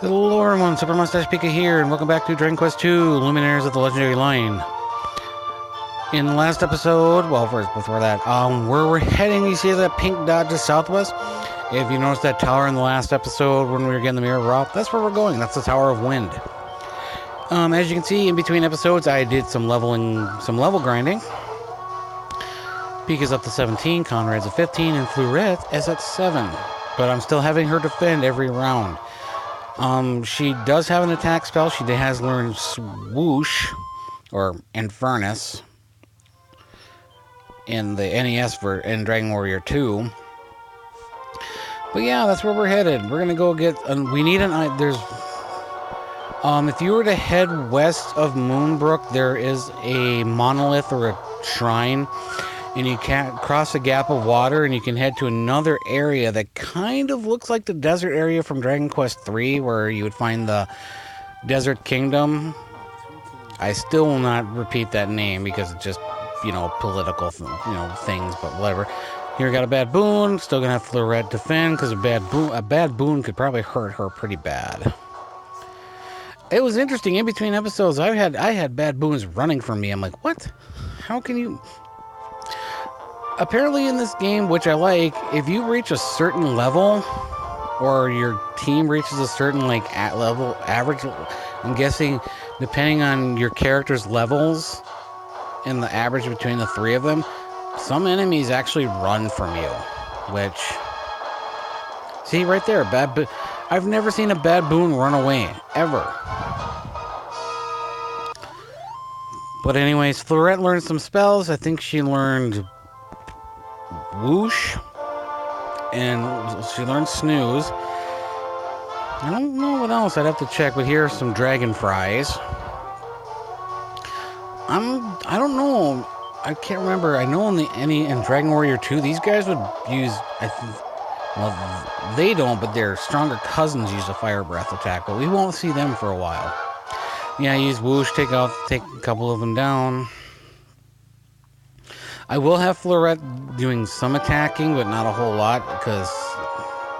Hello everyone, Super Mustache Pika here, and welcome back to Dragon Quest II, Luminaries of the Legendary Line. In the last episode, well, first, before that, where we're heading, you see that pink dot just southwest? If you noticed that tower in the last episode when we were getting the Mirror of Roth, that's where we're going. That's the Tower of Wind. As you can see, in between episodes, I did some level grinding. Pika's up to 17, Conrad's at 15, and Fleurette is at 7. But I'm still having her defend every round. She does have an attack spell. She has learned Swoosh, or Infernus, in the NES in Dragon Warrior 2. But yeah, that's where we're headed. We're gonna go get. We need an. There's. If you were to head west of Moonbrook, there is a monolith or a shrine, and you can cross a gap of water, and you can head to another area that kind of looks like the desert area from Dragon Quest III, where you would find the Desert Kingdom. I still will not repeat that name because it's just, political, things, but whatever. Here we got a bad boon. Still gonna have Fleurette defend because a bad boon could probably hurt her pretty bad. It was interesting. In between episodes, I had bad boons running from me. I'm like, what? How can you? Apparently in this game, which I like, if you reach a certain level, or your team reaches a certain level average, I'm guessing depending on your character's levels and the average between the three of them, some enemies actually run from you. Which, see right there, I've never seen a bad boon run away ever. But anyways, Fleurette learned some spells. I think she learned Whoosh, and she learned Snooze. I don't know what else. I'd have to check, but here are some dragon fries. I don't know. I can't remember. I know in Dragon Warrior 2, these guys would use. Well, they don't, but their stronger cousins use a fire breath attack, but we won't see them for a while. Yeah, use Whoosh, take a couple of them down. I will have Fleurette doing some attacking, but not a whole lot, because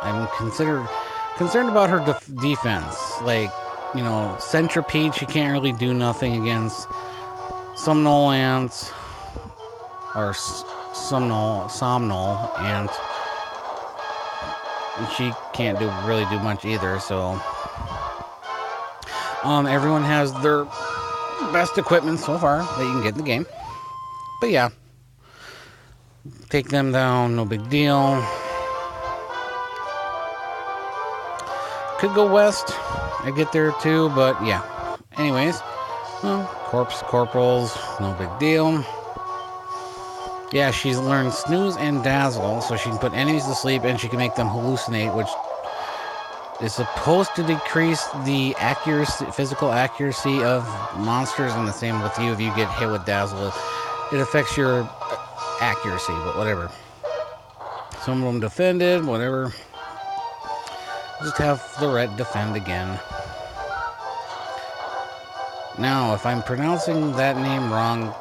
I'm concerned about her defense. Centipede, she can't really do nothing against Somnolence, or Somnol, and she can't really do much either, so everyone has their best equipment so far that you can get in the game. But yeah, take them down, no big deal. Could go west. I get there too, but yeah. Anyways, corporals, no big deal. Yeah, she's learned Snooze and Dazzle, so she can put enemies to sleep and she can make them hallucinate, which is supposed to decrease the physical accuracy of monsters, and the same with you. If you get hit with Dazzle, it affects your accuracy, but whatever. Some of them defended, whatever. Just have Fleurette defend again. Now, if I'm pronouncing that name wrong,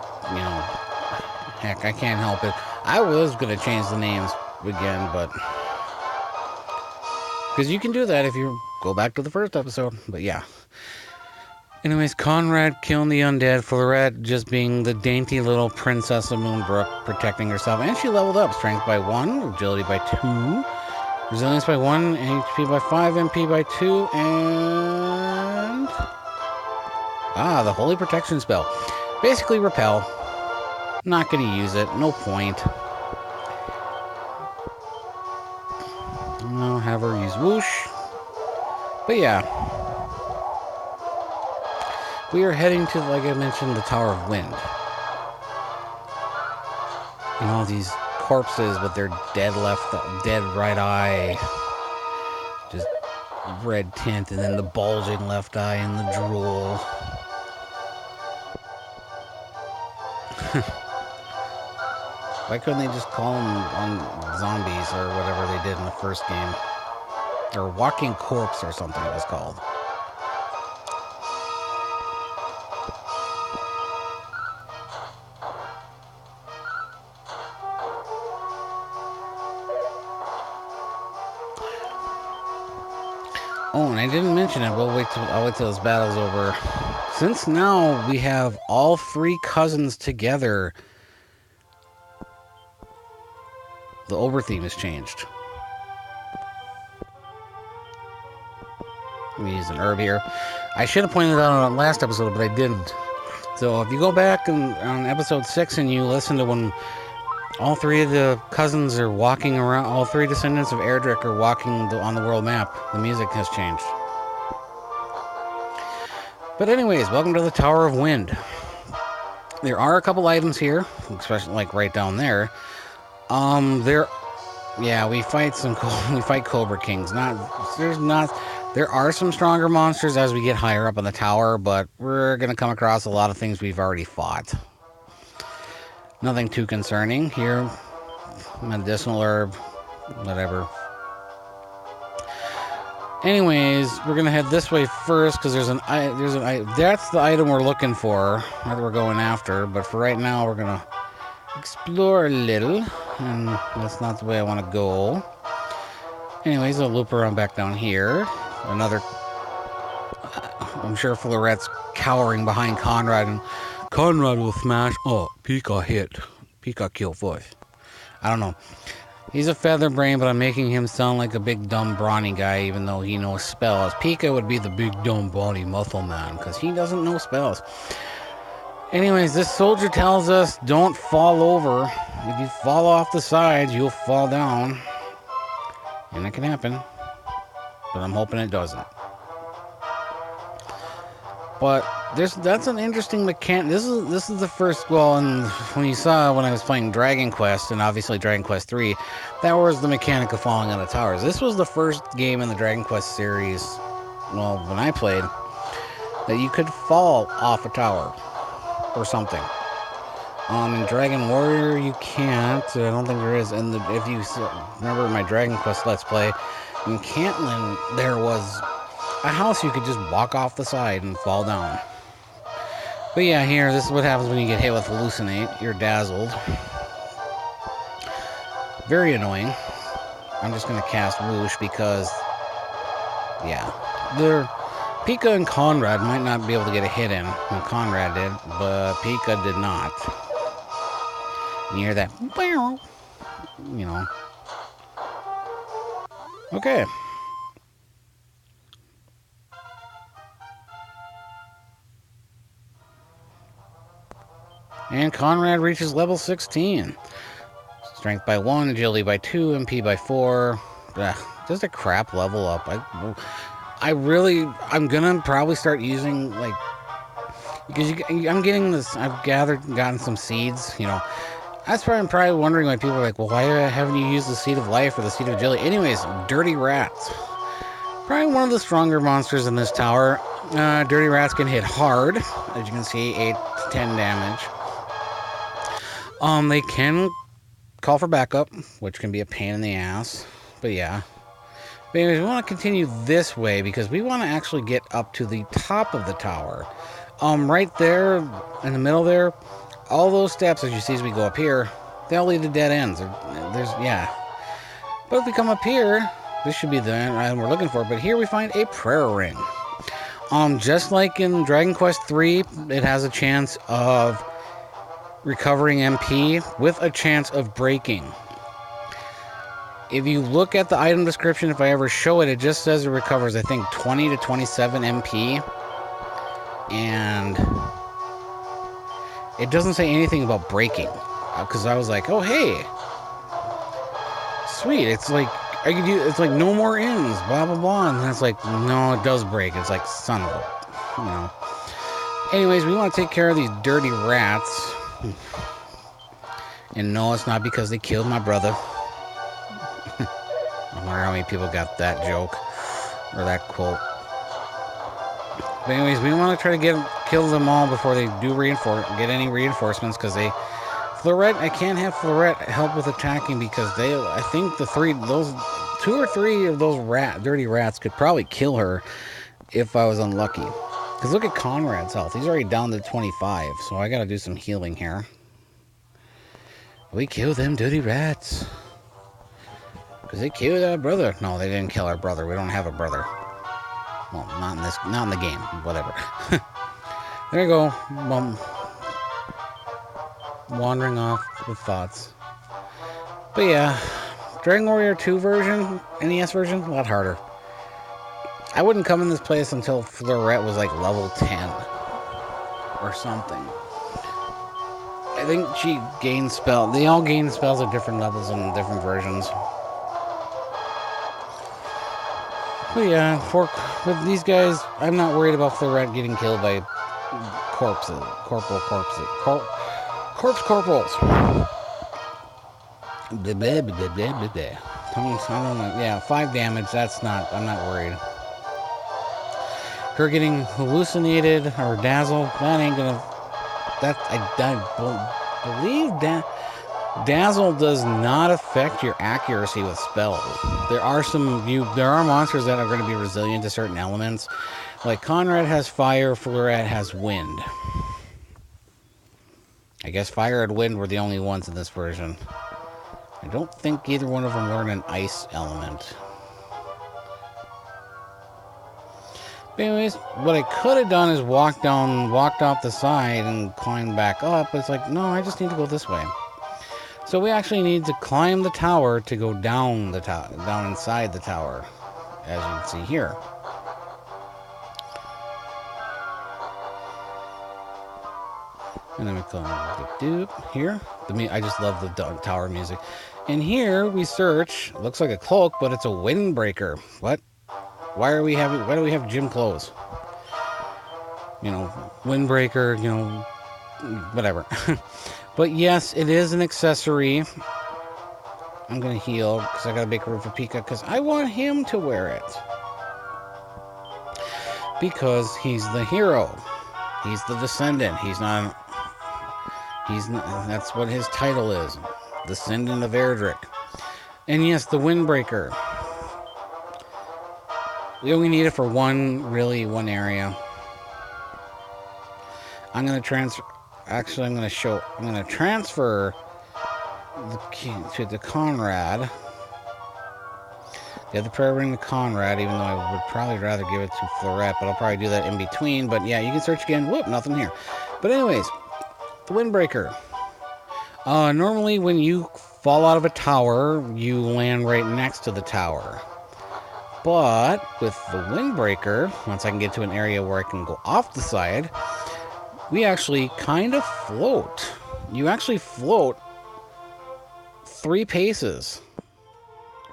heck, I can't help it. I was going to change the names again, but because you can do that if you go back to the first episode, but yeah. Anyways, Conrad killing the undead, Fleurette just being the dainty little princess of Moonbrook, protecting herself, and she leveled up. Strength by 1, agility by 2, resilience by 1, HP by 5, MP by 2, and the Holy Protection spell. Basically repel. Not gonna use it, no point. I'll have her use Whoosh. But yeah, we are heading to, like I mentioned, the Tower of Wind. And all these corpses with their dead right eye, just red tint, and then the bulging left eye and the drool. Why couldn't they just call them on zombies or whatever they did in the first game? Or walking corpse or something it was called. Oh, and I didn't mention it. I'll wait till this battle's over. Since now we have all three cousins together, the Ober theme has changed. Let me use an herb here. I should have pointed it out on the last episode, but I didn't. So if you go back on episode 6 and you listen to when all three of the cousins are walking around, all three descendants of Erdrick are walking on the world map, the music has changed. But anyways, welcome to the Tower of Wind. There are a couple items here, especially like right down there. We fight Cobra Kings. There are some stronger monsters as we get higher up on the tower, but we're gonna come across a lot of things we've already fought. Nothing too concerning here. Medicinal herb, whatever. Anyways, we're gonna head this way first because that's the item we're looking for, that we're going after. But for right now, we're gonna explore a little, and that's not the way I want to go. Anyways, I'll loop around back down here. I'm sure Florette's cowering behind Conrad, and Conrad will smash. Oh, Pika hit. Pika kill first. I don't know. He's a feather brain, but I'm making him sound like a big dumb brawny guy, even though he knows spells. Pika would be the big dumb brawny muscle man, because he doesn't know spells. Anyways, this soldier tells us don't fall over. If you fall off the sides, you'll fall down. And it can happen. But I'm hoping it doesn't. But that's an interesting mechanic. This is the first, and when you saw when I was playing Dragon Quest, and obviously Dragon Quest 3, that was the mechanic of falling out of towers. This was the first game in the Dragon Quest series, well, when I played, that you could fall off a tower or something. In Dragon Warrior, you can't. I don't think there is. And if you remember my Dragon Quest Let's Play, in Cantlin, there was a house you could just walk off the side and fall down. But yeah, here, this is what happens when you get hit with Hallucinate. You're dazzled. Very annoying. I'm just going to cast Whoosh because, yeah. Pika and Conrad might not be able to get a hit in. Well, Conrad did, but Pika did not. You hear that? You know. Okay. And Conrad reaches level 16. Strength by 1, agility by 2, MP by 4. Just a crap level up. I'm gonna probably start using, like, because I'm getting this, I've gotten some seeds, you know. That's why I'm probably wondering why people are like, well, why haven't you used the Seed of Life or the Seed of Agility? Anyways, Dirty Rats. Probably one of the stronger monsters in this tower. Dirty Rats can hit hard, as you can see, 8 to 10 damage. They can call for backup, which can be a pain in the ass, but yeah. But anyways, we want to continue this way because we want to actually get up to the top of the tower. Right there, in the middle there, all those steps, as you see as we go up here, they all lead to dead ends. Yeah. But if we come up here, this should be the item we're looking for, but here we find a prayer ring. Just like in Dragon Quest 3, it has a chance of recovering MP with a chance of breaking. If you look at the item description, if I ever show it, it just says it recovers, I think, 20 to 27 MP. And it doesn't say anything about breaking. Because I was like, oh, hey. Sweet. It's like, it's like no more ends, blah, blah, blah. And it's like, no, it does break. It's like, son of a, you know. Anyways, we want to take care of these dirty rats. And no, it's not because they killed my brother. I wonder how many people got that joke or that quote. But anyways, we want to try to kill them all before they do get any reinforcements, because Florette, I can't have Florette help with attacking because I think those 2 or 3 of those dirty rats could probably kill her if I was unlucky. Because look at Conrad's health. He's already down to 25, so I gotta do some healing here. We kill them dirty rats. Because they killed our brother. No, they didn't kill our brother. We don't have a brother. Well, not in the game. Whatever. There you go. Wandering off with thoughts. But yeah, Dragon Warrior 2 version, NES version, a lot harder. I wouldn't come in this place until Fleurette was like level 10 or something. I think she gained spells. They all gain spells at different levels and different versions. But yeah, with these guys, I'm not worried about Fleurette getting killed by corpses. Corporals. Yeah, 5 damage, I'm not worried. Her getting hallucinated or dazzled, that ain't gonna, I believe dazzle does not affect your accuracy with spells. There are monsters that are going to be resilient to certain elements. Like Conrad has fire, Fleurette has wind. I guess fire and wind were the only ones in this version. I don't think either one of them learned an ice element. But anyways, what I could have done is walked off the side and climbed back up. But it's like, no, I just need to go this way. So we actually need to climb the tower to go down inside the tower, as you can see here. And then we come here. I just love the tower music. And here we search. Looks like a cloak, but it's a Windbreaker. What? Why do we have gym clothes? You know, Windbreaker. You know, whatever. But yes, it is an accessory. I'm gonna heal because I gotta make room for Pika because I want him to wear it. Because he's the hero. He's the descendant. That's what his title is. Descendant of Erdrick. And yes, the Windbreaker. We only need it for one area. I'm gonna transfer the key to Conrad. Get the prayer ring to Conrad, even though I would probably rather give it to Fleurette, but I'll probably do that in between. But yeah, you can search again. Whoop, nothing here. But anyways, the Windbreaker. Normally when you fall out of a tower, you land right next to the tower. But with the Windbreaker, once I can get to an area where I can go off the side, we actually kind of float. You actually float 3 paces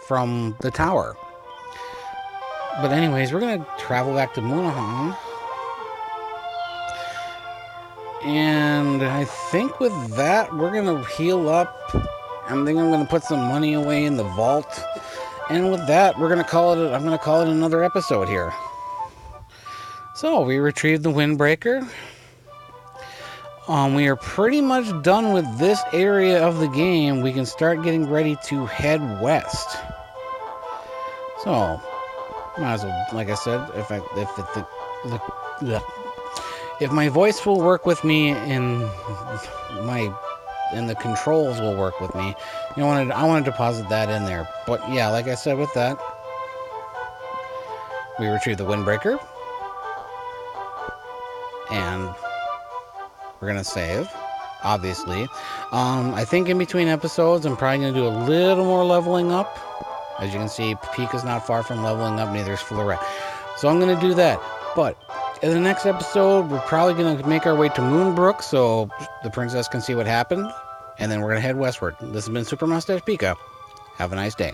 from the tower. But anyways, we're going to travel back to Moonahan. And I think with that, we're going to heal up. I think I'm going to put some money away in the vault. And with that, I'm going to call it another episode here. So, we retrieved the Windbreaker. We are pretty much done with this area of the game. We can start getting ready to head west. So, might as well, like I said, if my voice will work with me and the controls will work with me, I want to deposit that in there. But yeah, like I said, with that, we retrieve the Windbreaker, and we're gonna save, obviously. I think in between episodes, I'm probably gonna do a little more leveling up. As you can see, Pika's not far from leveling up, neither is Fleurette. So I'm gonna do that. But in the next episode, we're probably going to make our way to Moonbrook so the princess can see what happened. And then we're going to head westward. This has been Super Mustache Pika. Have a nice day.